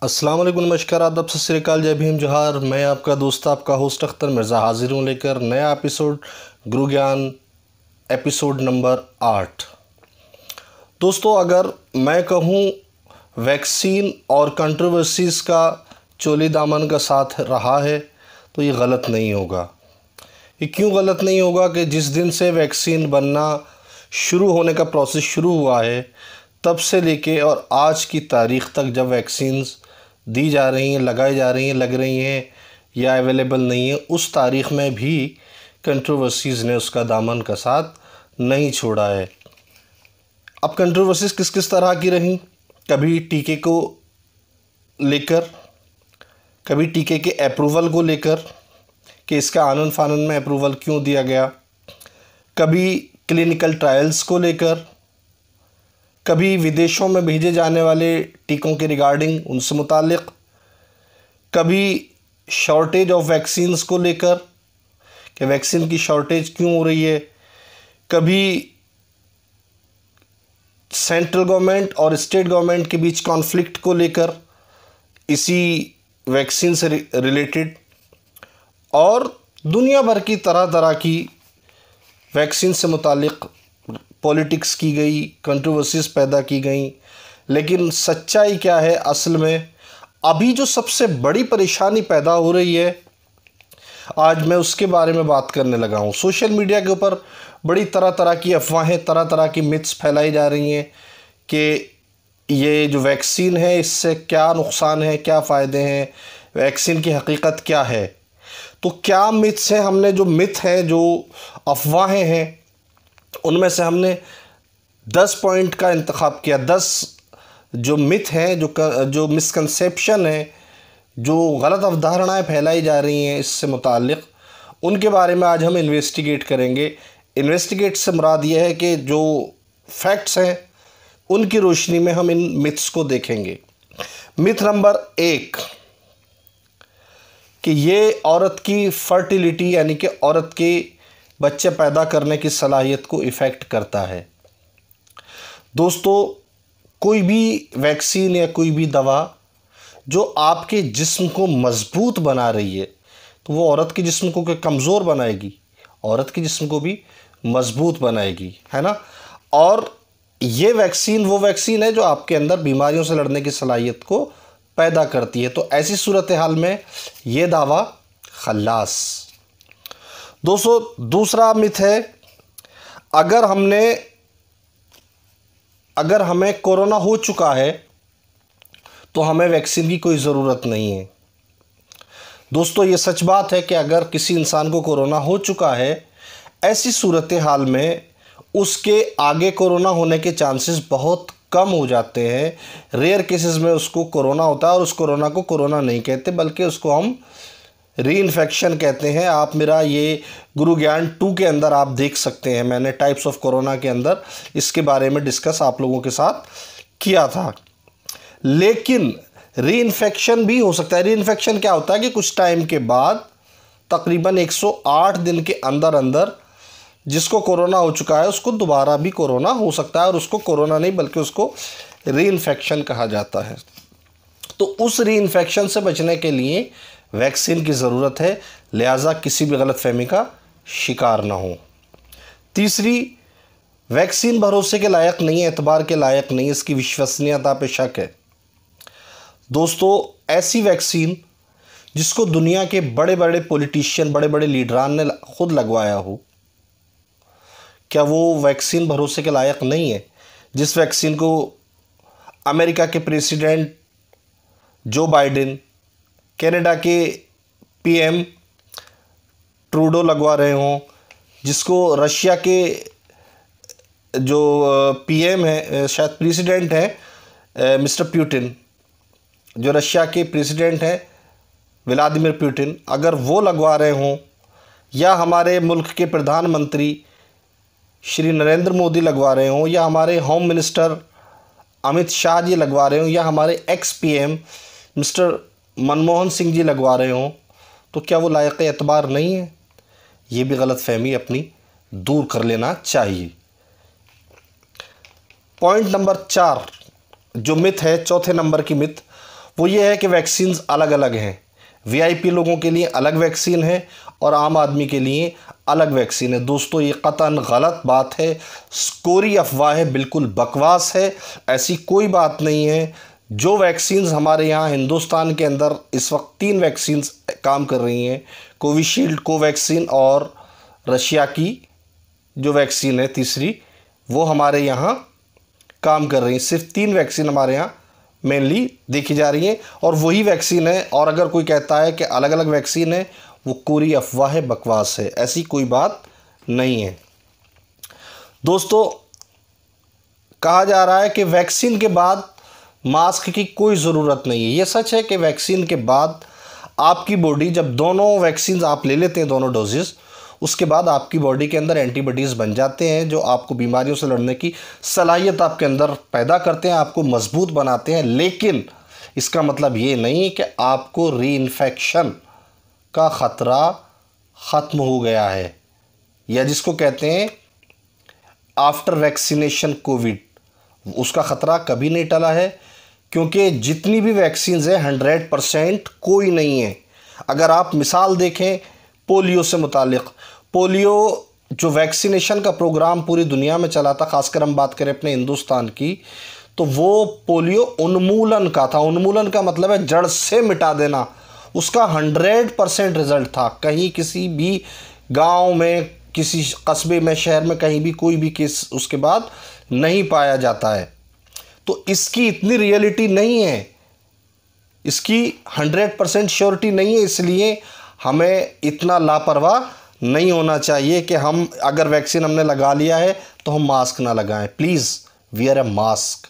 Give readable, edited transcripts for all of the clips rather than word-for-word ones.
अस्सलाम वालेकुम, नमस्कार, आदाब, सत श्री अकाल, जय भीम, जोहार। मैं आपका दोस्त, आपका होस्ट अख्तर मिर्ज़ा हाजिर हूँ लेकर नया एपिसोड गुरु ज्ञान, एपिसोड नंबर 8। दोस्तों, अगर मैं कहूँ वैक्सीन और कंट्रोवर्सीज़ का चोली दामन का साथ रहा है तो ये गलत नहीं होगा। ये क्यों गलत नहीं होगा कि जिस दिन से वैक्सीन बनना शुरू होने का प्रोसेस शुरू हुआ है तब से लेके और आज की तारीख़ तक जब वैक्सीन्स दी जा रही हैं, लगाई जा रही हैं, लग रही हैं या अवेलेबल नहीं है, उस तारीख़ में भी कंट्रोवर्सीज़ ने उसका दामन का साथ नहीं छोड़ा है। अब कंट्रोवर्सीज़ किस किस तरह की रहीं? कभी टीके को लेकर, कभी टीके के अप्रूवल को लेकर कि इसका आनन फानन में अप्रूवल क्यों दिया गया, कभी क्लिनिकल ट्रायल्स को लेकर, कभी विदेशों में भेजे जाने वाले टीकों के रिगार्डिंग उनसे मुतालिक, कभी शॉर्टेज ऑफ वैक्सीन्स को लेकर कि वैक्सीन की शॉर्टेज क्यों हो रही है, कभी सेंट्रल गवर्नमेंट और स्टेट गवर्नमेंट के बीच कॉन्फ्लिक्ट को लेकर इसी वैक्सीन से रिलेटेड, और दुनिया भर की तरह तरह की वैक्सीन से मुतालिक पॉलिटिक्स की गई, कंट्रोवर्सीज़ पैदा की गई। लेकिन सच्चाई क्या है असल में? अभी जो सबसे बड़ी परेशानी पैदा हो रही है, आज मैं उसके बारे में बात करने लगा हूँ। सोशल मीडिया के ऊपर बड़ी तरह तरह की अफवाहें, तरह तरह की मिथ्स फैलाई जा रही हैं कि ये जो वैक्सीन है इससे क्या नुकसान है, क्या फ़ायदे हैं, वैक्सीन की हकीकत क्या है। तो क्या मिथ्स हैं? हमने जो मिथ हैं, जो अफवाहें हैं, उनमें से हमने 10 पॉइंट का इंतखाब किया। 10 जो मिथ हैं, जो मिसकंसेप्शन है, जो गलत अवधारणाएं फैलाई जा रही हैं इससे मुताल्लिक़, उनके बारे में आज हम इन्वेस्टिगेट करेंगे। इन्वेस्टिगेट से मुराद ये है कि जो फैक्ट्स हैं उनकी रोशनी में हम इन मिथ्स को देखेंगे। मिथ नंबर 1 कि ये औरत की फर्टिलिटी यानी कि औरत के बच्चे पैदा करने की सलाहियत को इफ़ेक्ट करता है। दोस्तों, कोई भी वैक्सीन या कोई भी दवा जो आपके जिस्म को मज़बूत बना रही है तो वो औरत के जिस्म को कमज़ोर बनाएगी, औरत के जिस्म को भी मज़बूत बनाएगी, है ना। और ये वैक्सीन वो वैक्सीन है जो आपके अंदर बीमारियों से लड़ने की सलाहियत को पैदा करती है। तो ऐसी सूरत हाल में ये दावा खल्लास। दोस्तों, दूसरा मिथ है अगर हमें कोरोना हो चुका है तो हमें वैक्सीन की कोई ज़रूरत नहीं है। दोस्तों, ये सच बात है कि अगर किसी इंसान को कोरोना हो चुका है, ऐसी सूरत हाल में उसके आगे कोरोना होने के चांसेस बहुत कम हो जाते हैं। रेयर केसेस में उसको कोरोना होता है और उस कोरोना को कोरोना नहीं कहते बल्कि उसको हम री इन्फेक्शन कहते हैं। आप मेरा ये गुरु ज्ञान 2 के अंदर आप देख सकते हैं, मैंने टाइप्स ऑफ कोरोना के अंदर इसके बारे में डिस्कस आप लोगों के साथ किया था। लेकिन री इन्फेक्शन भी हो सकता है। री इन्फेक्शन क्या होता है कि कुछ टाइम के बाद तकरीबन 108 दिन के अंदर अंदर जिसको कोरोना हो चुका है उसको दोबारा भी कोरोना हो सकता है, और उसको कोरोना नहीं बल्कि उसको री इन्फेक्शन कहा जाता है। तो उस री इन्फेक्शन से बचने के लिए वैक्सीन की ज़रूरत है, लिहाजा किसी भी गलतफहमी का शिकार ना हो। तीसरी, वैक्सीन भरोसे के लायक नहीं है, एतबार के लायक नहीं है, इसकी विश्वसनीयता पे शक है। दोस्तों, ऐसी वैक्सीन जिसको दुनिया के बड़े बड़े पॉलिटिशियन, बड़े बड़े लीडरान ने खुद लगवाया हो, क्या वो वैक्सीन भरोसे के लायक नहीं है? जिस वैक्सीन को अमेरिका के प्रेसिडेंट जो बाइडेन, कनाडा के पीएम ट्रूडो लगवा रहे हों, जिसको रशिया के जो पीएम है, शायद प्रेसिडेंट है मिस्टर पुतिन, जो रशिया के प्रेसिडेंट हैं व्लादिमीर पुतिन, अगर वो लगवा रहे हों, या हमारे मुल्क के प्रधानमंत्री श्री नरेंद्र मोदी लगवा रहे हों, या हमारे होम मिनिस्टर अमित शाह जी लगवा रहे हों, या हमारे ex PM mister Manmohan Singh ji लगवा रहे हों, तो क्या वो लायक एतबार नहीं है? ये भी गलतफहमी अपनी दूर कर लेना चाहिए। पॉइंट नंबर 4 जो मिथ है, चौथे नंबर की मिथ, वो ये है कि वैक्सीन अलग अलग हैं। वीआईपी लोगों के लिए अलग वैक्सीन है और आम आदमी के लिए अलग वैक्सीन है। दोस्तों ये कतन गलत बात है, कोरी अफवाह है, बिल्कुल बकवास है। ऐसी कोई बात नहीं है। जो वैक्सीन्स हमारे यहाँ हिंदुस्तान के अंदर इस वक्त 3 वैक्सीन्स काम कर रही हैं, कोविशील्ड, कोवैक्सीन और रशिया की जो वैक्सीन है तीसरी, वो हमारे यहाँ काम कर रही हैं। सिर्फ 3 वैक्सीन हमारे यहाँ मेनली देखी जा रही हैं और वही वैक्सीन है। और अगर कोई कहता है कि अलग अलग वैक्सीन है, वो कोरी अफवाह है, बकवास है, ऐसी कोई बात नहीं है। दोस्तों कहा जा रहा है कि वैक्सीन के बाद मास्क की कोई ज़रूरत नहीं है। ये सच है कि वैक्सीन के बाद आपकी बॉडी, जब दोनों वैक्सीन आप ले लेते हैं, दोनों डोजेस, उसके बाद आपकी बॉडी के अंदर एंटीबॉडीज़ बन जाते हैं जो आपको बीमारियों से लड़ने की सलाहियत आपके अंदर पैदा करते हैं, आपको मजबूत बनाते हैं। लेकिन इसका मतलब ये नहीं कि आपको रीइन्फेक्शन का ख़तरा ख़त्म हो गया है, या जिसको कहते हैं आफ्टर वैक्सीनेशन कोविड, उसका ख़तरा कभी नहीं टला है। क्योंकि जितनी भी वैक्सीन्स हैं 100% कोई नहीं है। अगर आप मिसाल देखें पोलियो से मुतालिक, पोलियो जो वैक्सीनेशन का प्रोग्राम पूरी दुनिया में चला था, ख़ासकर हम बात करें अपने हिंदुस्तान की, तो वो पोलियो उन्मूलन का था। उन्मूलन का मतलब है जड़ से मिटा देना। उसका 100% रिज़ल्ट था। कहीं किसी भी गांव में, किसी कस्बे में, शहर में, कहीं भी कोई भी केस उसके बाद नहीं पाया जाता है। तो इसकी इतनी रियलिटी नहीं है, इसकी 100% श्योरिटी नहीं है। इसलिए हमें इतना लापरवाह नहीं होना चाहिए कि हम अगर वैक्सीन हमने लगा लिया है तो हम मास्क ना लगाएं। प्लीज़ वियर अ मास्क,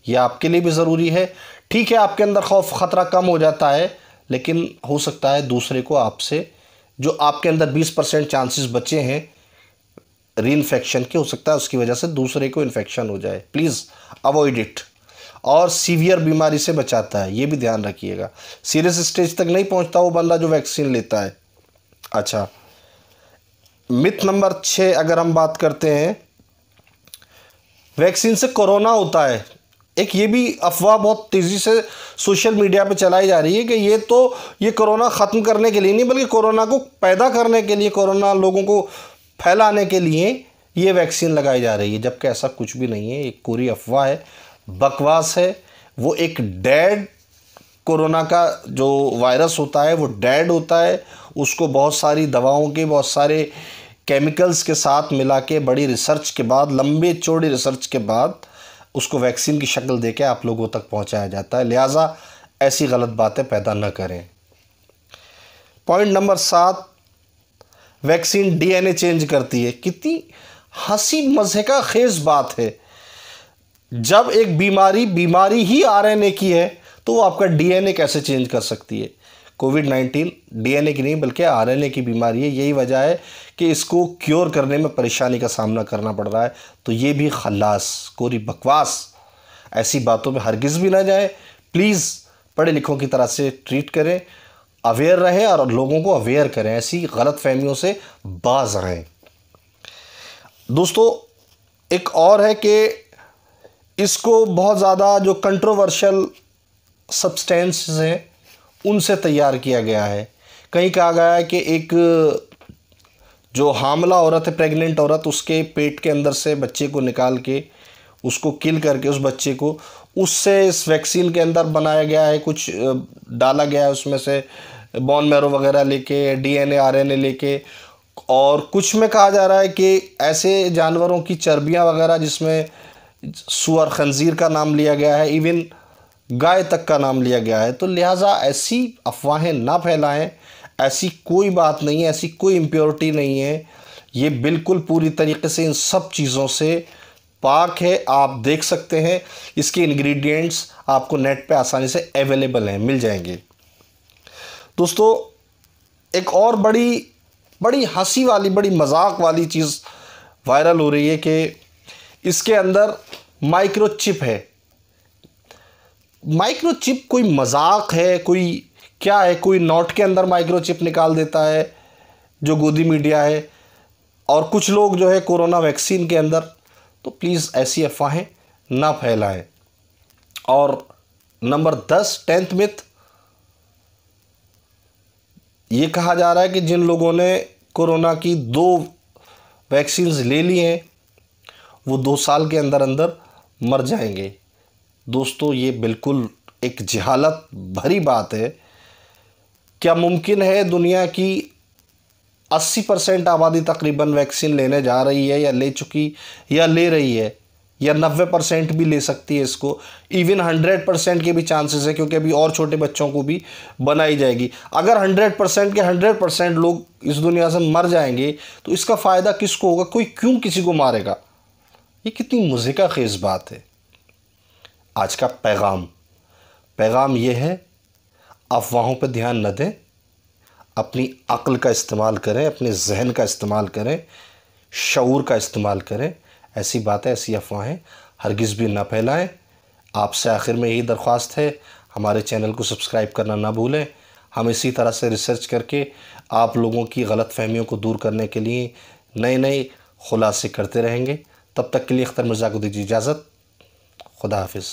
ये आपके लिए भी ज़रूरी है। ठीक है, आपके अंदर खौफ ख़तरा कम हो जाता है, लेकिन हो सकता है दूसरे को आपसे, जो आपके अंदर 20% चांसेस बचे हैं रीइन्फेक्शन के, हो सकता है उसकी वजह से दूसरे को इन्फेक्शन हो जाए। Please avoid it. और सीवियर बीमारी से बचाता है, ये भी ध्यान रखिएगा। सीरियस स्टेज तक नहीं पहुंचता वो बंदा जो वैक्सीन लेता है। अच्छा, मिथ नंबर 6 अगर हम बात करते हैं, वैक्सीन से कोरोना होता है। एक ये भी अफवाह बहुत तेज़ी से सोशल मीडिया पे चलाई जा रही है कि ये कोरोना ख़त्म करने के लिए नहीं, बल्कि कोरोना को पैदा करने के लिए, कोरोना लोगों को फैलाने के लिए ये वैक्सीन लगाई जा रही है। जबकि ऐसा कुछ भी नहीं है, एक कोरी अफवाह है, बकवास है। वो एक डेड कोरोना का जो वायरस होता है वो डेड होता है। उसको बहुत सारी दवाओं के, बहुत सारे केमिकल्स के साथ मिला के, बड़ी रिसर्च के बाद, लंबे चौड़ी रिसर्च के बाद उसको वैक्सीन की शक्ल देके आप लोगों तक पहुंचाया जाता है। लिहाजा ऐसी गलत बातें पैदा न करें। Point number 7, vaccine DNA change करती है। कितनी हंसी मज़े का खेज बात है। जब एक बीमारी ही आरएनए की है तो वो आपका डीएनए कैसे चेंज कर सकती है। कोविड-19 डीएनए की नहीं बल्कि आरएनए की बीमारी है। यही वजह है कि इसको क्योर करने में परेशानी का सामना करना पड़ रहा है। तो ये भी खल्लास, कोरी बकवास, ऐसी बातों में हरगिज़ भी ना जाए। प्लीज़ पढ़े लिखों की तरह से ट्रीट करें, अवेयर रहें और लोगों को अवेयर करें, ऐसी गलत फहमियों से बाज आएँ। दोस्तों एक और है कि इसको बहुत ज़्यादा जो कंट्रोवर्शियल सब्सटेंसेस हैं उनसे तैयार किया गया है। कहीं कहा गया है कि एक जो हामला औरत है, प्रेग्नेंट औरत, उसके पेट के अंदर से बच्चे को निकाल के उसको किल करके उस बच्चे को, उससे इस वैक्सीन के अंदर बनाया गया है, कुछ डाला गया है उसमें से बोन मैरो वगैरह लेके, डीएनए आरएनए लेके। और कुछ में कहा जा रहा है कि ऐसे जानवरों की चर्बियाँ वगैरह, जिसमें सूअर, खंजीर का नाम लिया गया है, इवन गाय तक का नाम लिया गया है। तो लिहाजा ऐसी अफवाहें ना फैलाएं। ऐसी कोई बात नहीं है, ऐसी कोई इम्प्योरिटी नहीं है। ये बिल्कुल पूरी तरीके से इन सब चीज़ों से पाक है। आप देख सकते हैं, इसके इंग्रेडिएंट्स आपको नेट पे आसानी से अवेलेबल हैं, मिल जाएंगे। दोस्तों एक और बड़ी हंसी वाली, बड़ी मजाक वाली चीज़ वायरल हो रही है कि इसके अंदर माइक्रोचिप है। माइक्रोचिप कोई मजाक है, कोई क्या है? कोई नोट के अंदर माइक्रोचिप निकाल देता है जो गोदी मीडिया है, और कुछ लोग जो है कोरोना वैक्सीन के अंदर। तो प्लीज़ ऐसी अफवाहें ना फैलाएं। और नंबर 10 10th मिथ, ये कहा जा रहा है कि जिन लोगों ने कोरोना की 2 वैक्सीन्स ले ली हैं वो 2 साल के अंदर अंदर मर जाएंगे। दोस्तों ये बिल्कुल एक जहालत भरी बात है। क्या मुमकिन है दुनिया की 80% आबादी तकरीबन वैक्सीन लेने जा रही है या ले चुकी या ले रही है, या 90% भी ले सकती है इसको, इवन 100% के भी चांसेस है, क्योंकि अभी और छोटे बच्चों को भी बनाई जाएगी। अगर 100% के 100% लोग इस दुनिया से मर जाएंगे तो इसका फ़ायदा किसको होगा? कोई क्यों किसी को मारेगा? ये कितनी मुज़िका खेज़ बात है। आज का पैगाम ये है, अफवाहों पर ध्यान न दें, अपनी अक्ल का इस्तेमाल करें, अपने जहन का इस्तेमाल करें, शऊर का इस्तेमाल करें। ऐसी बातें, ऐसी अफवाहें हरगिज़ भी ना फैलाएं। आपसे आखिर में यही दरख्वास्त है, हमारे चैनल को सब्सक्राइब करना ना भूलें। हम इसी तरह से रिसर्च करके आप लोगों की गलत फहमियों को दूर करने के लिए नए नए खुलासे करते रहेंगे। तब तक के लिए अख्तर मिर्ज़ा को दीजिए इजाज़त। खुदा हाफिज़।